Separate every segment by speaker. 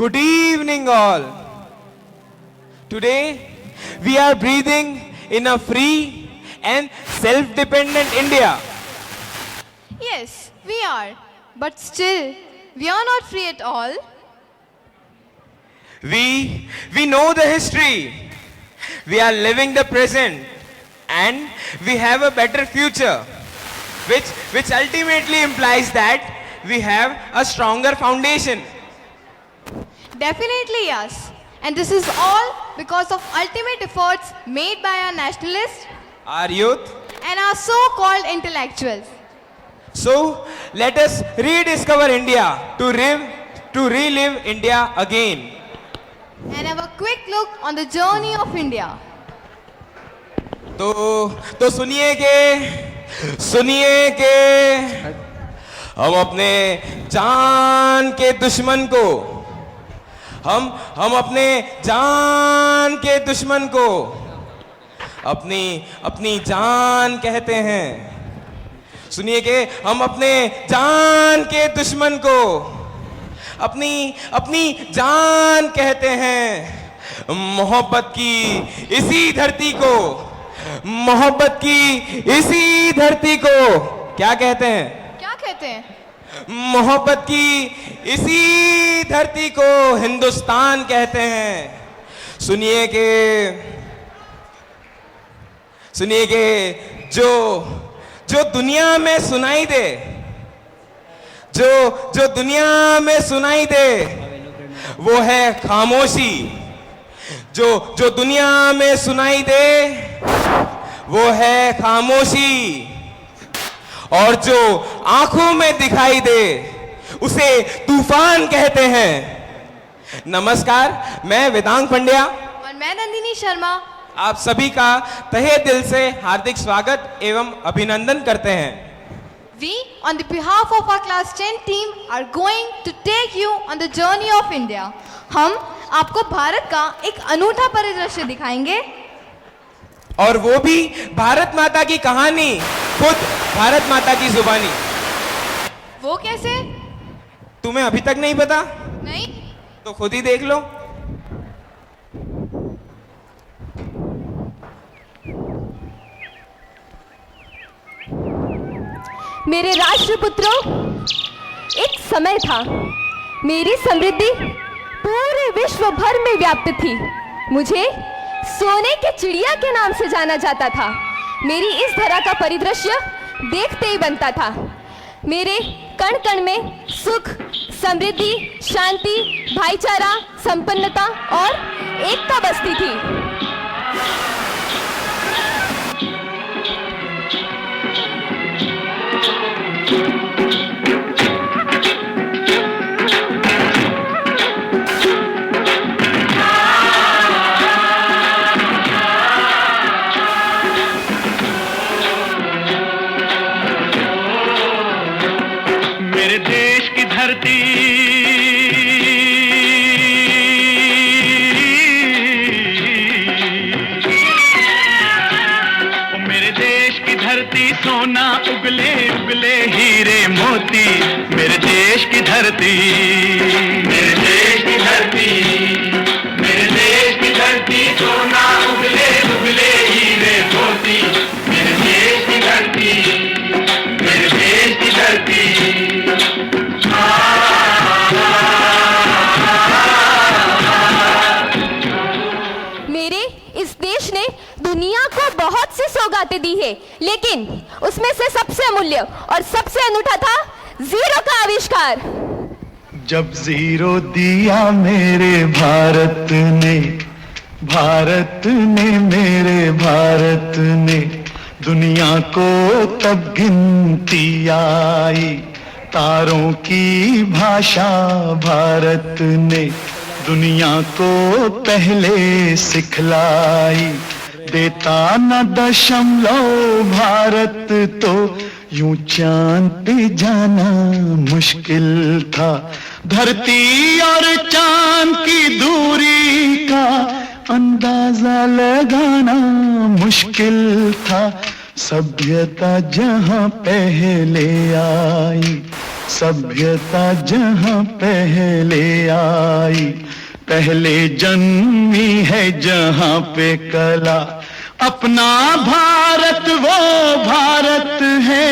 Speaker 1: Good evening, all. Today, we are breathing in a free and self-dependent India.
Speaker 2: Yes, we are. But still, we are not free at all.
Speaker 1: We know the history. We are living the present, and we have a better future, which ultimately implies that we have a stronger foundation.
Speaker 2: Definitely yes. And this is all because of ultimate efforts made by our nationalists
Speaker 1: Our youth.
Speaker 2: and our so-called intellectuals.
Speaker 1: So let us rediscover India to relive India again.
Speaker 2: And have a quick look on the journey of India.
Speaker 1: तो सुनिए के हम अपने जान के दुश्मन को हम अपने जान के दुश्मन को अपनी जान कहते हैं. सुनिए कि हम अपने जान के दुश्मन को अपनी जान कहते हैं. मोहब्बत की इसी धरती को क्या कहते हैं?
Speaker 2: क्या कहते हैं?
Speaker 1: मोहब्बत की इसी धरती को हिंदुस्तान कहते हैं. सुनिए के जो दुनिया में सुनाई दे, जो दुनिया में सुनाई दे वो है खामोशी. जो दुनिया में सुनाई दे वो है खामोशी, और जो आंखों में दिखाई दे उसे तूफान कहते हैं. नमस्कार, मैं वेदांग पंड्या
Speaker 2: और मैं नंदिनी शर्मा
Speaker 1: आप सभी का तहे दिल से हार्दिक स्वागत एवं अभिनंदन करते हैं.
Speaker 2: We, on the behalf of our class 10 team, are going to take you on the journey of India. हम आपको भारत का एक अनूठा परिदृश्य दिखाएंगे,
Speaker 1: और वो भी भारत माता की कहानी, खुद भारत माता की जुबानी.
Speaker 2: वो कैसे?
Speaker 1: तुम्हें अभी तक नहीं पता?
Speaker 2: नहीं?
Speaker 1: तो खुद ही देख लो.
Speaker 3: मेरे राष्ट्रपुत्रों, एक समय था, मेरी समृद्धि पूरे विश्व भर में व्याप्त थी. मुझे सोने के चिड़िया के नाम से जाना जाता था. मेरी इस धरा का परिदृश्य देखते ही बनता था. मेरे कण कण में सुख, समृद्धि, शांति, भाईचारा, संपन्नता और एकता बसती थी.
Speaker 4: मेरे देश की धरती सोना उगले उगले हीरे मोती. मेरे देश की धरती, मेरे देश की धरती, मेरे देश की धरती, सोना उगले उगले हीरे मोती. मेरे देश की धरती, मेरे देश की धरती.
Speaker 3: मेरे इस देश ने दुनिया को बहुत सी सौगातें दी है, लेकिन उसमें से सबसे अमूल्य और सबसे अनूठा था जीरो का आविष्कार.
Speaker 4: जब जीरो दिया मेरे भारत ने, भारत ने, मेरे भारत ने, दुनिया को तब गिनती आई. तारों की भाषा भारत ने दुनिया को पहले सिखलाई. देता न दशमलव भारत तो यूं चांद पे जाना मुश्किल था. धरती और चांद की दूरी का अंदाजा लगाना मुश्किल था. सभ्यता जहां पहले आई, सभ्यता जहां पहले आई, पहले जन्मी है जहां पे कला। अपना भारत वो भारत है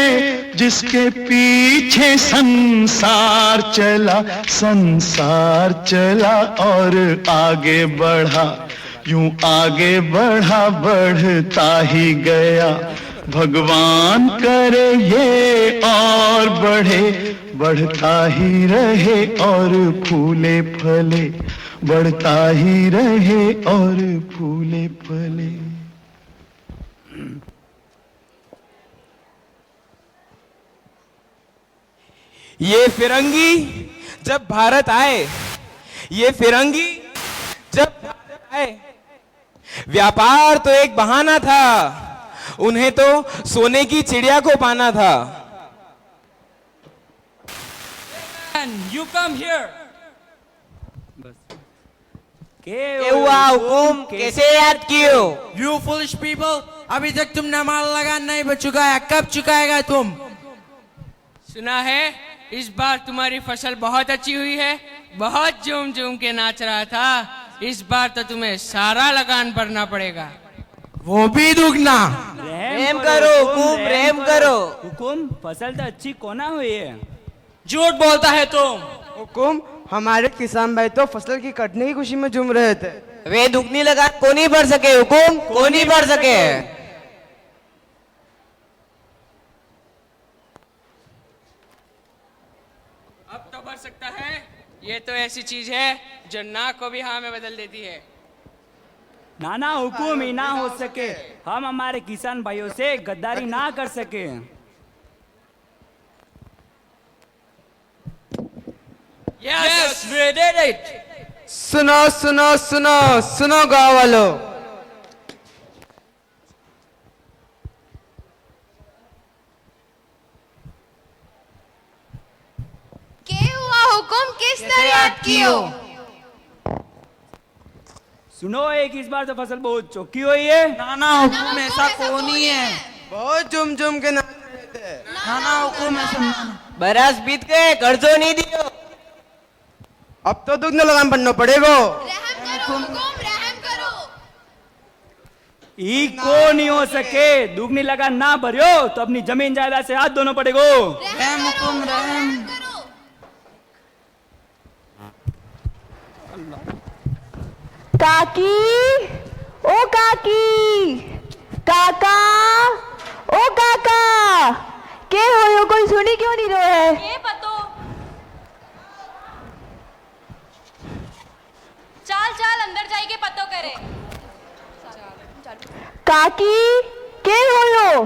Speaker 4: जिसके पीछे संसार चला, संसार चला और आगे बढ़ा, यूं आगे बढ़ा बढ़ता ही गया। भगवान करे ये और बढ़े, बढ़ता ही रहे और फूले फले, बढ़ता ही रहे और फूले फले।
Speaker 1: ये फिरंगी जब भारत आए, ये फिरंगी जब भारत आए, व्यापार तो एक बहाना था, उन्हें तो सोने की चिड़िया को पाना था।
Speaker 5: You come here.
Speaker 6: क्या हुआ हुकुम, कैसे याद कियो?
Speaker 5: You foolish people, अभी तक तुमने माल लगा नहीं बच चुका है, कब चुकाएगा तुम?
Speaker 7: सुना है इस बार तुम्हारी फसल बहुत अच्छी हुई है, बहुत झूम झूम के नाच रहा था। इस बार तो तुम्हें सारा लगान भरना पड़ेगा,
Speaker 5: वो भी दुगना।
Speaker 6: रहम करो हुकुम, रहम करो।
Speaker 8: हुकुम, फसल तो अच्छी कोना हुई है।
Speaker 5: झूठ बोलता है तुम।
Speaker 9: हुकुम, हमारे किसान भाई तो फसल की कटने की खुशी में झूम रहे थे।
Speaker 6: वे दुगनी लगान को नहीं भर सके हुकुम, को नहीं भर सके।
Speaker 7: अब तो भर सकता है। ये तो ऐसी चीज है जो ना को भी हाँ में बदल देती है।
Speaker 8: नाना हुकुम ही ना हो सके, हम हमारे किसान भाइयों से गद्दारी ना कर सके।
Speaker 5: Yes, we did it.
Speaker 9: सुनो सुनो सुनो सुनो गाँव वालों,
Speaker 2: क्या हुआ हुकुम, किस तरह याद कियो?
Speaker 8: सुनो, एक इस बार तो फसल बहुत चौकी हुई है।
Speaker 5: नाना हुकुम ऐसा कौन ही है?
Speaker 9: बहुत झूम झूम के नाच रहे थे।
Speaker 5: नाना हुकुम ऐसा।
Speaker 6: बरस बीत गए, कर्जो नहीं दियो।
Speaker 9: अब तो दुगना लगान बनना पड़ेगा।
Speaker 2: रहम करो हुकुम, रहम करो।
Speaker 8: ई को नहीं हो सके, दुगनी लगान ना भरियो तो अपनी जमीन जायदाद से हाथ धोना पड़ेगा।
Speaker 5: रहम हुकुम, रहम
Speaker 2: करो।
Speaker 3: काकी, ओ काकी, काका, ओ काका, के हो कोई सुनी क्यों नहीं रहे है?
Speaker 10: ये पतो। चाल चाल अंदर जाइए पतो करे।
Speaker 3: काकी, के हो?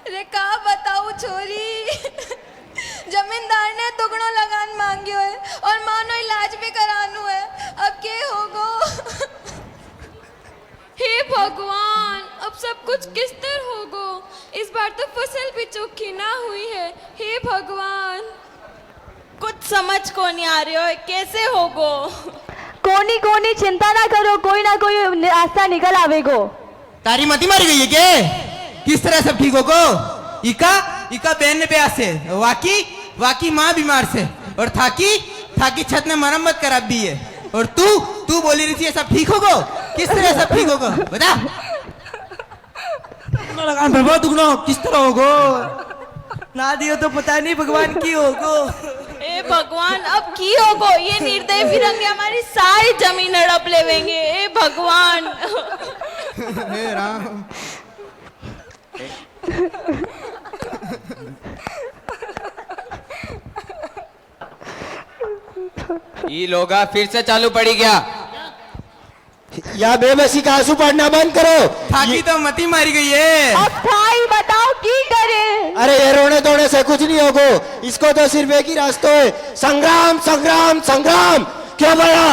Speaker 2: रे का बताऊं छोरी, जमींदार ने दुगनो लगान मांगियो है और मानो इलाज भी करानू है। अब के होगो?
Speaker 10: हे भगवान, अब सब कुछ किस तरह होगो? इस बार तो फसल भी चोखी ना हुई है। हे भगवान,
Speaker 2: कुछ समझ को नहीं आ रही हो, कैसे होगो?
Speaker 3: कोनी कोनी चिंता ना करो, कोई ना कोई रास्ता निकल आवेगो।
Speaker 5: तारी मती मारी गई है के? किस तरह सब ठीक होगो? इका इका बहन ने ब्याह से, वाकी माँ बीमार से, और थाकी छत ने मरम्मत करा भी है, और तू बोली रही थी सब ठीक होगो? किस तरह सब ठीक होगो बता। लगान भरवा दुगनो किस तरह होगो?
Speaker 9: ना दियो तो पता नहीं भगवान की होगो।
Speaker 2: ए भगवान, अब की होगो? ये निर्दयी फिरंगे हमारी सारी जमीन हड़प लेवेंगे। ए भगवान।
Speaker 9: हे राम।
Speaker 6: ये लोगा फिर से चालू पड़ी गया।
Speaker 11: या बेबसी का आंसू पड़ना बंद करो।
Speaker 5: थाकी तो मती मारी गई है।
Speaker 3: अब थाई बताओ की करे?
Speaker 11: अरे ये रोने धोने से कुछ नहीं होगा, इसको तो सिर्फ एक ही रास्ता है, संग्राम संग्राम संग्राम। क्यों बोला?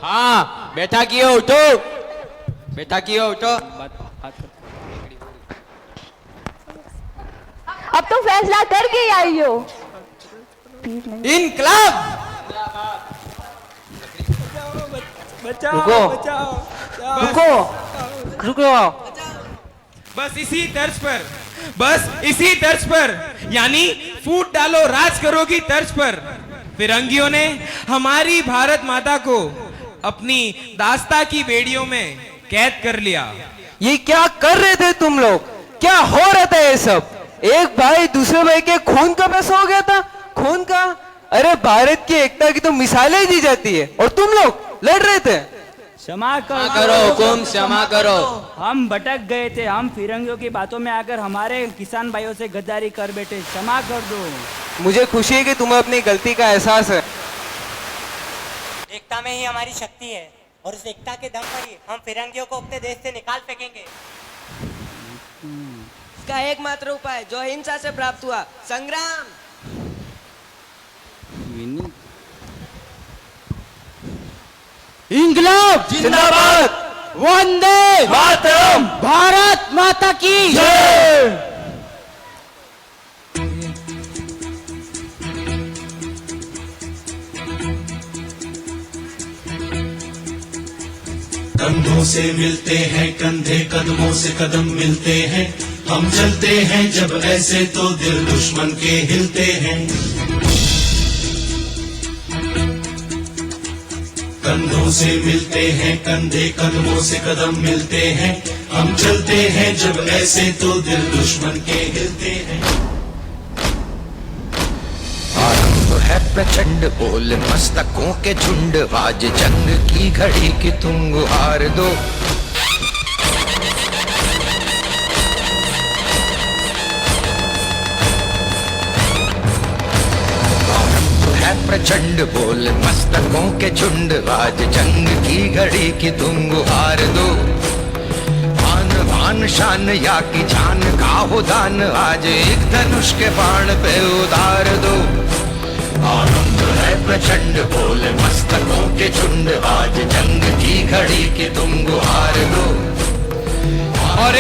Speaker 6: हाँ बेटा कियो उठो, बेटा कियो उठो।
Speaker 3: अब तो फैसला करके आई हो।
Speaker 5: इनकलाब।
Speaker 8: बचाओ,
Speaker 6: रुको।
Speaker 8: बचाओ।
Speaker 6: रुको।
Speaker 1: बस इसी तर्ज पर यानी फूट डालो राज करो की तर्ज पर फिरंगियों ने हमारी भारत माता को अपनी दास्ता की बेड़ियों में कैद कर लिया।
Speaker 6: ये क्या कर रहे थे तुम लोग? क्या हो रहा था ये सब? एक भाई दूसरे भाई के खून का पैसा हो गया था। खून का? अरे भारत की एकता की तो मिसालें दी जाती है और तुम लोग लड़ रहे थे।
Speaker 8: क्षमा
Speaker 6: करो हुकुम, क्षमा करो।
Speaker 8: हम भटक गए थे, हम फिरंगियों की बातों में आकर हमारे किसान भाइयों से गद्दारी कर बैठे, क्षमा कर दो।
Speaker 6: मुझे खुशी है कि तुम्हें अपनी गलती का एहसास है।
Speaker 12: एकता में ही हमारी शक्ति है और उस एकता के दम पर ही हम फिरंगियों को अपने देश से निकाल फेंकेंगे।
Speaker 9: इसका एकमात्र उपाय जो हिंसा से प्राप्त हुआ, संग्राम।
Speaker 5: इंकलाब
Speaker 6: जिंदाबाद।
Speaker 5: वंदे
Speaker 6: मातरम।
Speaker 5: भारत माता की जय।
Speaker 4: कंधों से मिलते हैं कंधे, कदमों से कदम मिलते हैं, हम चलते हैं जब ऐसे तो दिल दुश्मन के हिलते हैं। कंधों से मिलते हैं कंधे, कदमों से कदम मिलते हैं, हम चलते हैं जब ऐसे तो दिल दुश्मन के हिलते हैं।
Speaker 13: आरंभ है प्रचंड बोल मस्तकों के झुंड, आज जंग की घड़ी की तुम गुहार दो। प्रचंड बोल मस्तकों के झुंड, आज जंग की घड़ी की तुम गुहार दो। आन बान शान या की जान का हो दान, आज एक धनुष के बाण पे उतार दो। आनंद है प्रचंड बोल मस्तकों के झुंड, आज जंग की घड़ी की तुम गुहार दो।
Speaker 1: और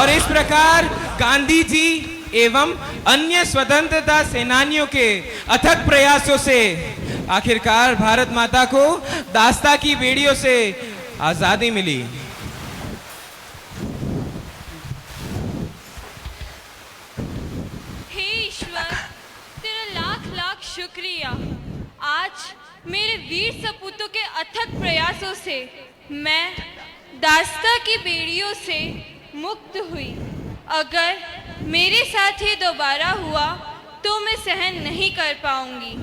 Speaker 1: इस प्रकार गांधी जी एवं अन्य स्वतंत्रता सेनानियों के अथक प्रयासों से आखिरकार भारत माता को दास्ता की बेड़ियों से आजादी मिली।
Speaker 10: हे ईश्वर, तेरा लाख लाख शुक्रिया। आज मेरे वीर सपूतों के अथक प्रयासों से मैं दास्ता की बेड़ियों से मुक्त हुई। अगर मेरे साथ ये दोबारा हुआ तो मैं सहन नहीं कर पाऊंगी।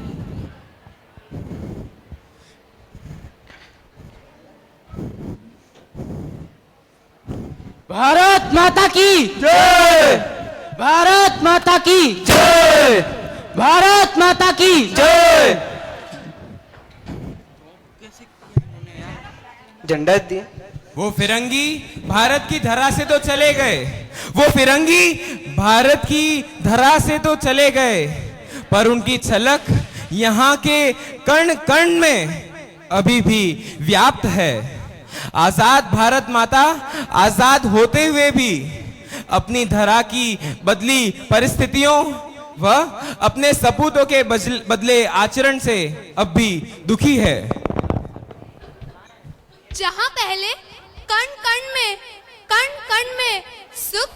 Speaker 5: भारत माता की जय। भारत माता की जय। भारत माता की जय।
Speaker 6: झंडा दिया।
Speaker 1: वो फिरंगी भारत की धरा से तो चले गए, वो फिरंगी भारत की धरा से तो चले गए, पर उनकी झलक यहाँ के कण कण में अभी भी व्याप्त है। आजाद भारत माता आजाद होते हुए भी अपनी धरा की बदली परिस्थितियों व अपने सपूतों के बदले आचरण से अब भी दुखी है।
Speaker 2: जहां पहले कण कण में सुख,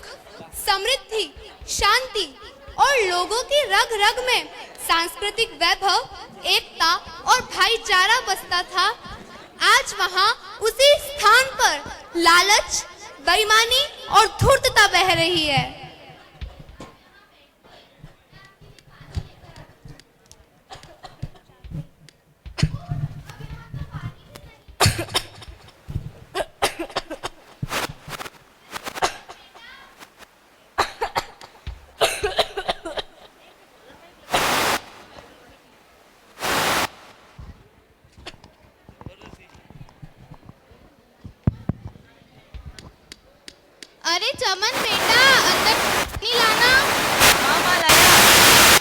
Speaker 2: समृद्धि, शांति और लोगों की रग रग में सांस्कृतिक वैभव, एकता और भाईचारा बसता था, आज वहां उसी स्थान पर लालच, बेईमानी और धूर्तता बह रही है। अरे चमन बेटा, अंदर नहीं लाना। मामा लाया।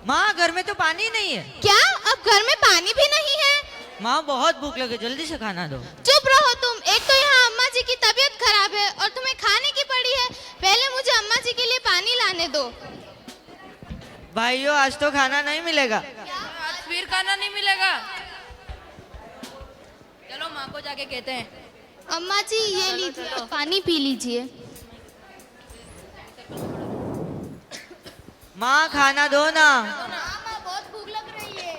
Speaker 14: माँ घर में तो पानी नहीं है।
Speaker 2: क्या अब घर में पानी भी नहीं है?
Speaker 14: माँ बहुत भूख लगे, जल्दी से खाना दो।
Speaker 2: चुप रहो तुम। एक तो यहाँ अम्मा जी की तबीयत खराब है और तुम्हें खाने की पड़ी है। पहले मुझे अम्मा जी के लिए पानी लाने दो।
Speaker 14: भाइयों आज तो खाना नहीं मिलेगा।
Speaker 10: आज फिर खाना नहीं मिलेगा। चलो माँ को जाके कहते हैं।
Speaker 2: अम्मा जी ये लीजिए, पानी पी लीजिए।
Speaker 14: माँ खाना दो ना।
Speaker 2: बहुत भूख लग रही है।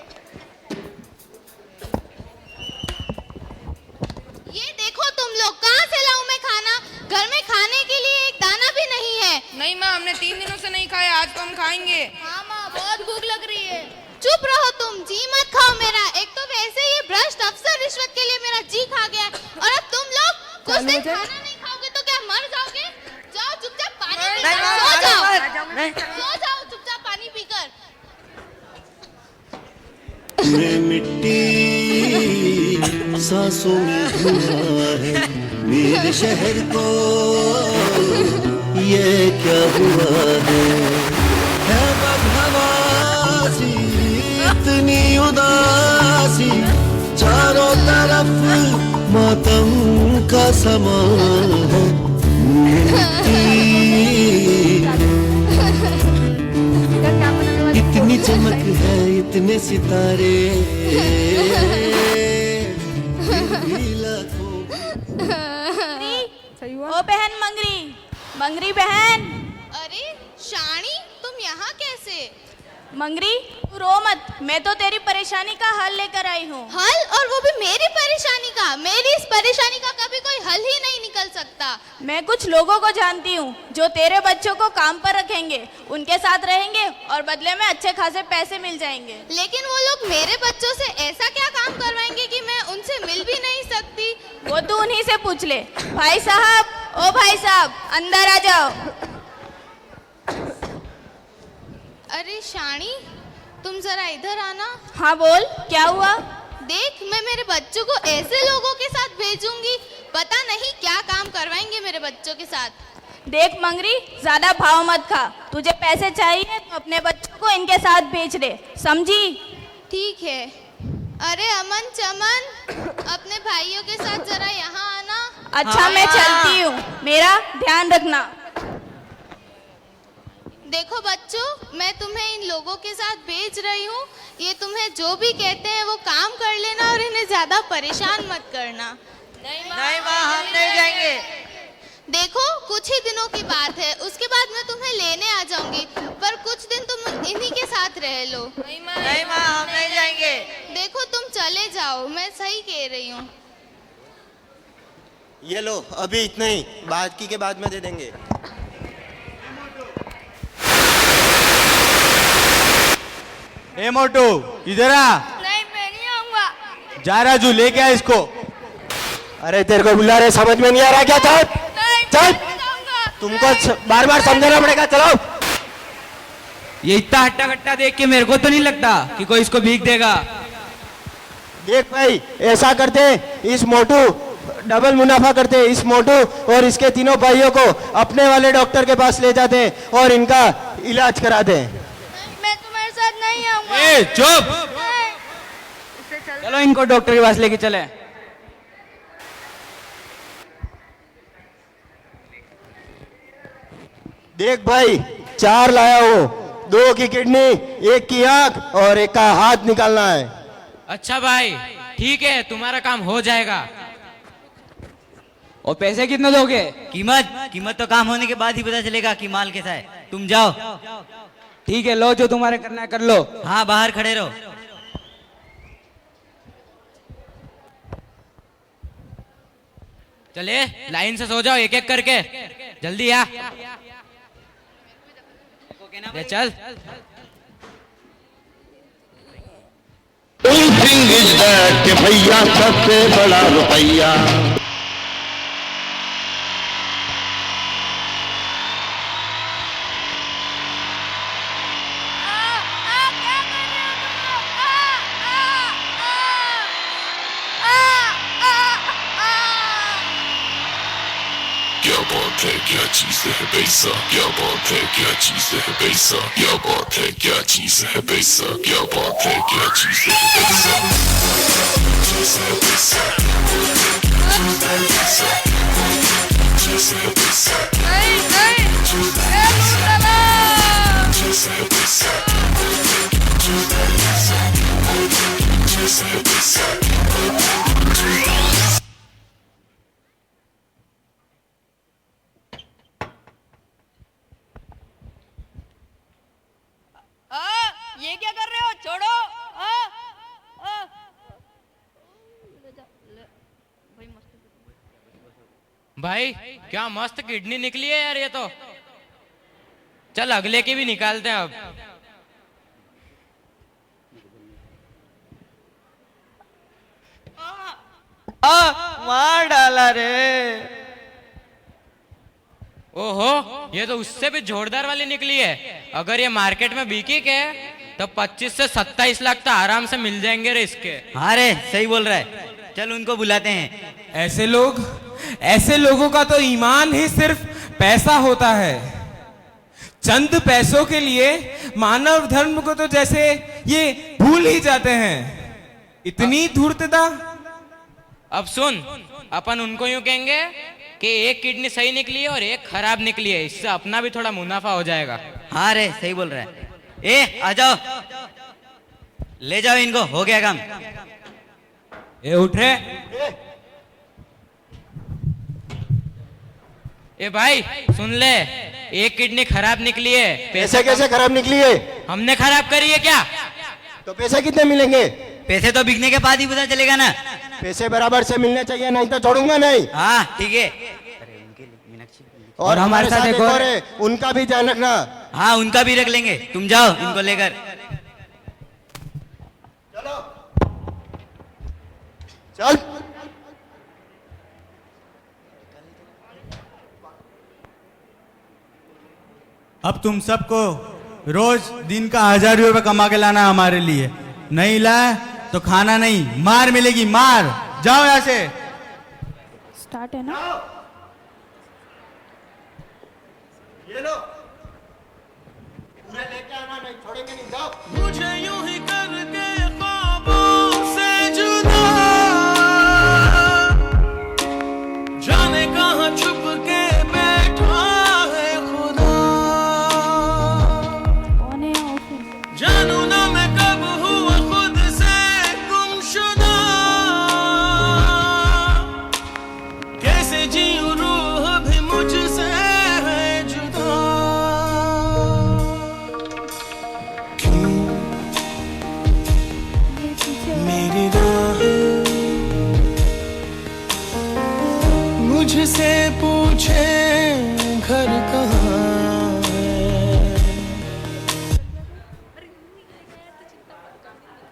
Speaker 2: ये देखो तुम लोग, कहाँ से लाऊं मैं खाना? घर में खाने के लिए एक दाना भी नहीं है।
Speaker 15: नहीं माँ, हमने 3 दिनों से नहीं खाया, आज तो हम खाएंगे।
Speaker 2: हाँ माँ, बहुत भूख लग रही है। चुप रहो तुम, जी मत खाओ मेरा। एक तो वैसे ये भ्रष्ट अफसर रिश्वत के लिए मेरा जी खा गया है, और अब तुम लोग कुछ दिन खाना नहीं खाओगे तो क्या मर जाओगे? जाओ चुपचाप पानी पीकर सो जाओ। सो जाओ चुपचाप पानी पीकर।
Speaker 16: मैं मिट्टी सांसों में धुआं है, मेरे शहर को ये क्या हुआ है बदहवासी, इतनी उदासी, चारों तरफ मातम का समा है। इतनी चमक है, इतने सितारे,
Speaker 10: ओ बहन मंगरी, मंगरी बहन।
Speaker 2: अरे शानी, तुम यहाँ कैसे?
Speaker 10: मंगरी तू रो मत, मैं तो तेरी परेशानी का हल लेकर आई हूँ।
Speaker 2: हल? और वो भी मेरी परेशानी का? मेरी इस परेशानी का कभी कोई हल ही नहीं निकल सकता।
Speaker 10: मैं कुछ लोगों को जानती हूँ जो तेरे बच्चों को काम पर रखेंगे, उनके साथ रहेंगे और बदले में अच्छे खासे पैसे मिल जाएंगे।
Speaker 2: लेकिन वो लोग मेरे बच्चों से ऐसा क्या काम करवाएंगे कि मैं उनसे मिल भी नहीं सकती?
Speaker 10: वो तू उन्हीं से पूछ ले। भाई साहब, ओ भाई साहब, अंदर आ जाओ।
Speaker 2: अरे शानी, तुम जरा इधर आना।
Speaker 10: हाँ बोल, क्या हुआ?
Speaker 2: देख, मैं मेरे बच्चों को ऐसे लोगों के साथ भेजूंगी, पता नहीं क्या काम करवाएंगे मेरे बच्चों के साथ।
Speaker 10: देख मंगरी, ज्यादा भाव मत खा। तुझे पैसे चाहिए तो अपने बच्चों को इनके साथ भेज दे, समझी?
Speaker 2: ठीक है। अरे अमन चमन, अपने भाइयों के साथ जरा यहाँ आना।
Speaker 10: अच्छा मैं चलती हूँ, मेरा ध्यान रखना।
Speaker 2: देखो बच्चों, मैं तुम्हें इन लोगों के साथ भेज रही हूँ। ये तुम्हें जो भी कहते हैं वो काम कर लेना और इन्हें ज्यादा परेशान मत करना।
Speaker 14: नहीं माँ, हम नहीं जाएंगे।
Speaker 2: देखो, कुछ ही दिनों की बात है, उसके बाद मैं तुम्हें लेने आ जाऊंगी, पर कुछ दिन तुम इन्हीं के साथ रह लो।
Speaker 14: नहीं माँ, हम नहीं जाएंगे।
Speaker 2: देखो तुम चले जाओ, मैं सही कह रही हूँ।
Speaker 11: ये लो, अभी इतना ही, बाकी के बाद में दे देंगे।
Speaker 9: ए मोटू, इधर आ।
Speaker 10: नहीं, मैं नहीं आऊंगा।
Speaker 9: जा राजू, लेके आ इसको।
Speaker 11: अरे तेरे को बुला रहे, समझ में नहीं आ रहा क्या? चल चल, तुमको बार बार समझाना पड़ेगा। चलो।
Speaker 5: ये इतना हट्टा कट्टा देख के मेरे को तो नहीं लगता कि कोई इसको भीख देगा।
Speaker 11: देख भाई, ऐसा करते, इस मोटू डबल मुनाफा करते। इस मोटू और इसके तीनों भाइयों को अपने वाले डॉक्टर के पास ले जाते और इनका इलाज कराते।
Speaker 10: मैं तुम्हारे साथ नहीं आऊंगा।
Speaker 5: ए चुप, चलो इनको डॉक्टर के पास लेके चले।
Speaker 11: देख भाई, 4 लाया हो, 2 की किडनी, 1 की आंख और 1 का हाथ निकालना है।
Speaker 6: अच्छा भाई, ठीक है, तुम्हारा काम हो जाएगा।
Speaker 5: और पैसे कितने दोगे?
Speaker 14: कीमत तो काम होने के बाद ही पता चलेगा कि माल कैसा है। तुम जाओ।
Speaker 5: ठीक है, लो जो तुम्हारे करना है कर लो।
Speaker 14: हाँ, बाहर खड़े रहो।
Speaker 6: चले, लाइन से सो जाओ एक एक करके, जल्दी आ। ले चल।
Speaker 16: थिंग इज दैट कि भैया सबसे बड़ा रुपया।
Speaker 17: क्या बात है, क्या चीज है पैसा, क्या बात है, क्या चीज है पैसा, क्या बात है, क्या चीज है पैसा, क्या बात है, क्या चीज है पैसा, चीज है पैसा, चीज है पैसा,
Speaker 10: नहीं,
Speaker 17: चीज है पैसा, चीज है पैसा।
Speaker 7: भाई क्या मस्त किडनी निकली है यार ये तो। चल अगले की भी निकालते हैं अब।
Speaker 18: मार डाला रे।
Speaker 7: ओहो, ये तो उससे भी जोरदार वाली निकली है। अगर ये मार्केट में बिकी के तो 25 से 27 लाख तो आराम से मिल जाएंगे रे इसके।
Speaker 14: हाँ रे, सही बोल रहा है। चल उनको बुलाते हैं।
Speaker 1: ऐसे लोगों का तो ईमान ही सिर्फ पैसा होता है। चंद पैसों के लिए मानव धर्म को तो जैसे ये भूल ही जाते हैं। इतनी धूर्तता।
Speaker 7: अब सुन, अपन उनको यूं कहेंगे कि एक किडनी सही निकली है और एक खराब निकली है, इससे अपना भी थोड़ा मुनाफा हो जाएगा।
Speaker 14: हाँ रे, सही बोल रहा है। ए आ जाओ, ले जाओ इनको, हो गया काम।
Speaker 1: ए उठ रे।
Speaker 7: ए भाई सुन ले, एक किडनी खराब निकली है।
Speaker 11: पैसे कैसे खराब निकली है?
Speaker 7: हमने खराब करी है क्या?
Speaker 11: तो पैसे कितने मिलेंगे?
Speaker 14: पैसे तो बिकने के बाद ही पता चलेगा ना।
Speaker 11: पैसे बराबर से मिलने चाहिए, नहीं तो छोड़ूंगा नहीं।
Speaker 14: हाँ ठीक है।
Speaker 11: और हमारे साथ एक और है, उनका भी ध्यान रखना।
Speaker 14: हाँ उनका भी रख लेंगे, तुम जाओ इनको लेकर।
Speaker 11: चल।
Speaker 19: अब तुम सबको रोज दिन का 1000 रुपये कमा के लाना हमारे लिए। नहीं लाए तो खाना नहीं, मार मिलेगी, मार। जाओ यहाँ से।
Speaker 3: स्टार्ट है ना?
Speaker 11: ये लो, पूरा लेके आना, नहीं छोड़ेंगे नहीं। जाओ।
Speaker 4: मुझे यूं ही करके ख्वाबों से जुदा, जाने कहाँ छुप के बैठा है खुदा। जानू ना मैं कब हुआ खुद से गुमशुदा, कैसे जीऊं रूह भी मुझसे है जुदा। क्यों मेरी राहें मुझसे पूछे घर कहाँ है।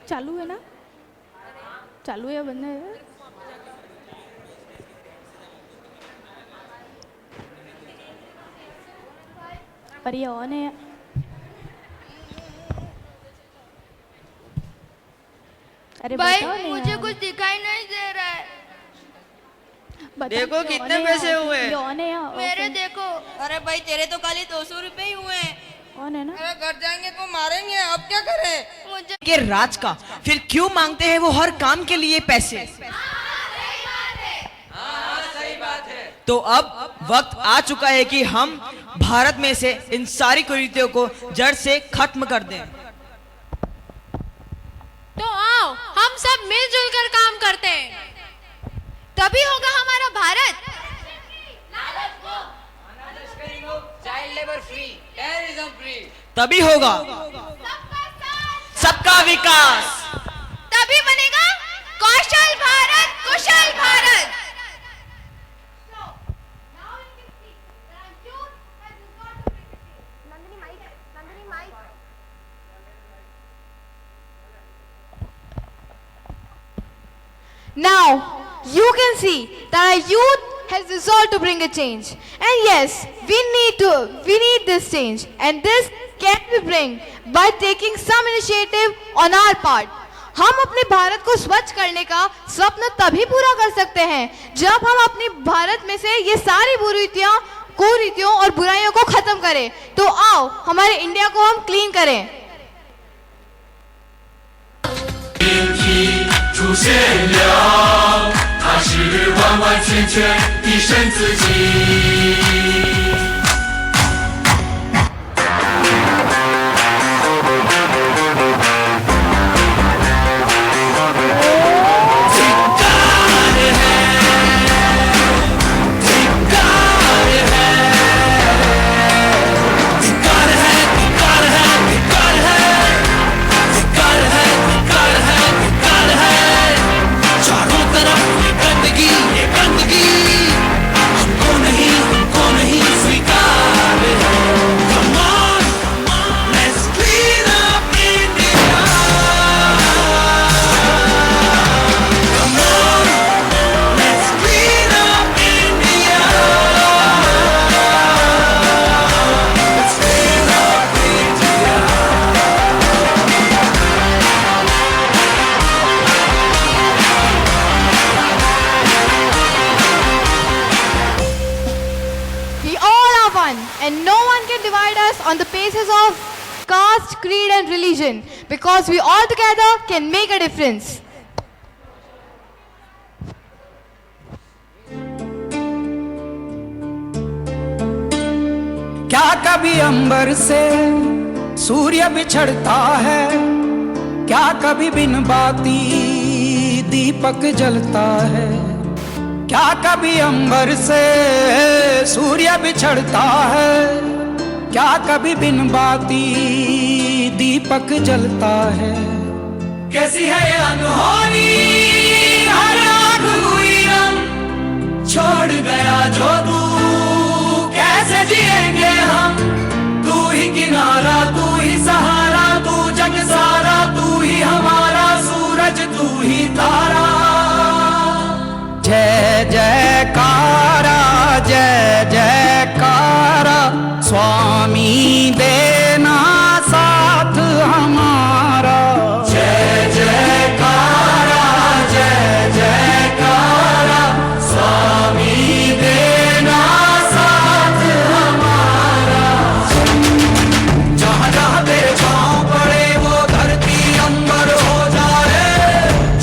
Speaker 3: चालू है ना? चालू है या बंद है? पर ये ऑन है। अरे
Speaker 15: भाई
Speaker 3: बताओ नहीं
Speaker 15: मुझे
Speaker 3: यार।
Speaker 15: कुछ दिखाई नहीं दे रहा है।
Speaker 3: बताओ
Speaker 18: देखो
Speaker 3: कि
Speaker 18: कितने
Speaker 3: ऑन है
Speaker 18: पैसे
Speaker 3: या-
Speaker 18: हुए।
Speaker 3: ये ऑन है या ऑफ
Speaker 15: मेरे
Speaker 3: है?
Speaker 15: देखो। अरे भाई तेरे तो खाली 200 रुपए ही हुए हैं।
Speaker 3: ऑन है ना?
Speaker 15: अरे घर जाएंगे तो मारेंगे, अब क्या करें? मुझे
Speaker 18: के राज का फिर क्यों मांगते हैं वो हर काम के लिए पैसे? तो अब वक्त आ चुका है कि हम भारत में से इन सारी कुरीतियों को जड़ से खत्म कर दें।
Speaker 2: तो आओ हम सब मिलजुल कर काम करते हैं, तभी होगा हमारा Bharat.
Speaker 7: Child labour free, terrorism free.
Speaker 18: तभी होगा सबका विकास,
Speaker 2: तभी बनेगा कौशल भारत, कुशल Bharat.
Speaker 3: Now you can see that our youth has resolved to bring a change, and yes, we need this change, and this can be bring by taking some initiative on our part. हम अपने भारत को स्वच्छ करने का स्वप्न तभी पूरा कर सकते हैं जब हम अपने भारत में से ये सारी कुरीतियों और बुराइयों को खत्म करें। तो आओ हमारे इंडिया को हम क्लीन करें।
Speaker 4: 出现了，他是完完全全的神自己。चारों तरफ ये गंदगी
Speaker 3: divide us on the basis of caste, creed and religion, because we all together can make a difference.
Speaker 20: क्या कभी अंबर से सूर्य बिछड़ता है, क्या कभी बिन बाती दीपक जलता है, क्या कभी अंबर से सूर्य बिछड़ता है, क्या कभी बिन बाती दीपक जलता है। कैसी है ये अनहोनी हर आँख हुई रंग, छोड़ गया जो तू कैसे जिएंगे हम। तू ही किनारा, तू ही सहारा, तू जग सारा, तू ही हमारा सूरज, तू ही तारा। जय जयकारा, जय जयकारा, स्वामी देना साथ हमारा। जय जयकारा, जय जयकारा, स्वामी देना साथ हमारा। जहाँ जहाँ तेरे पाँव पड़े वो धरती अंबर हो जाए,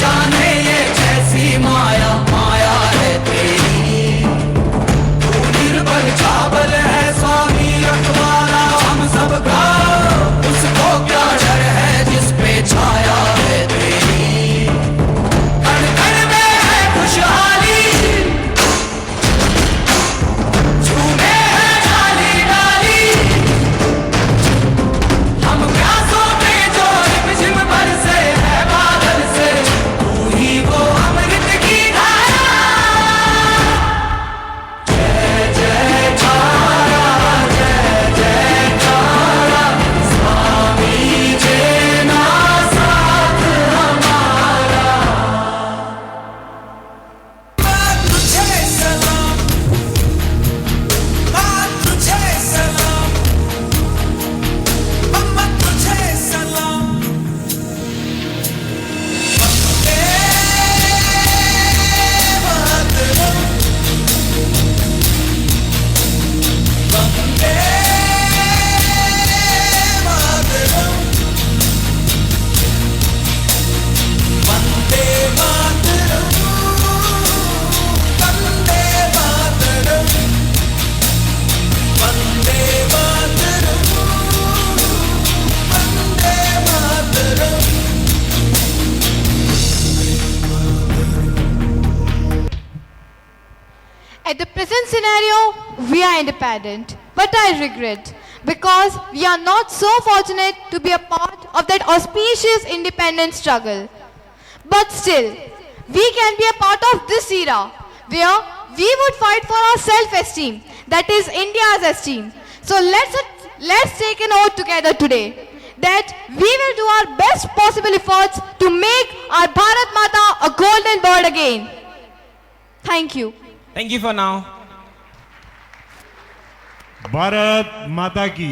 Speaker 20: जाने ये कैसी माया माया है तेरी। तू निर्बल चावल है स्वामी रखवाला हम सबका, उसको क्या डर है जिस पे छाया है तेरी। कण कण में है खुशहाली, झूमे है डाली डाली, हम प्यासों में जो रिमझिम बरसे है बादल से, तू ही वो अमृत की धारा। जय जयकारा, जय जयकारा, स्वामी देना साथ हमारा। तुझे सलाम, तुझे सलाम, मम्मा तुझे सलाम। Vande Mataram, Vande Mataram, Vande Mataram, Vande Mataram, Vande Mataram, Vande Mataram.
Speaker 3: At the present scenario, we are independent, but I regret because we are not so fortunate to be a part of that auspicious independence struggle. But still, we can be a part of this era where we would fight for our self-esteem, that is India's esteem. So let's take an oath together today that we will do our best possible efforts to make our Bharat Mata a golden bird again. Thank you.
Speaker 1: Thank you for now.
Speaker 16: Bharat माता की